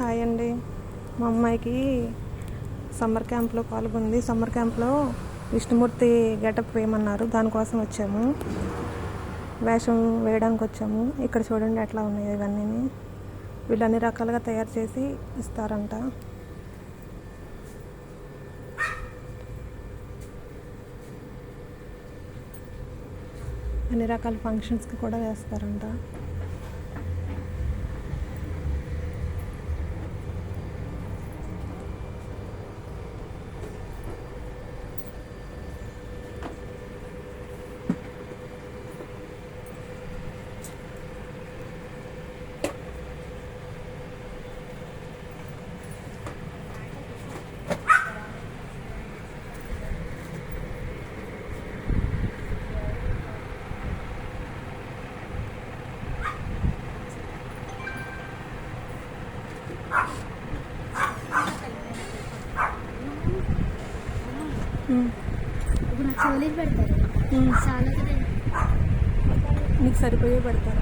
Hi అండి. మా అమ్మాయికి సమ్మర్ క్యాంప్లో పాల్గొంది. సమ్మర్ క్యాంప్లో విష్ణుమూర్తి గెటప్ వేయమన్నారు, దానికోసం వచ్చాము. వేషం వేయడానికి వచ్చాము. ఇక్కడ చూడండి ఎట్లా ఉన్నాయి ఇవన్నీ. వీళ్ళు అన్ని రకాలుగా తయారు చేసి ఇస్తారంట. అన్ని రకాల ఫంక్షన్స్కి కూడా వేస్తారంట. ఇప్పుడు నాకు చోలీలు పెడతారు చాలా కదా, నీకు సరిపోయే పెడతారు.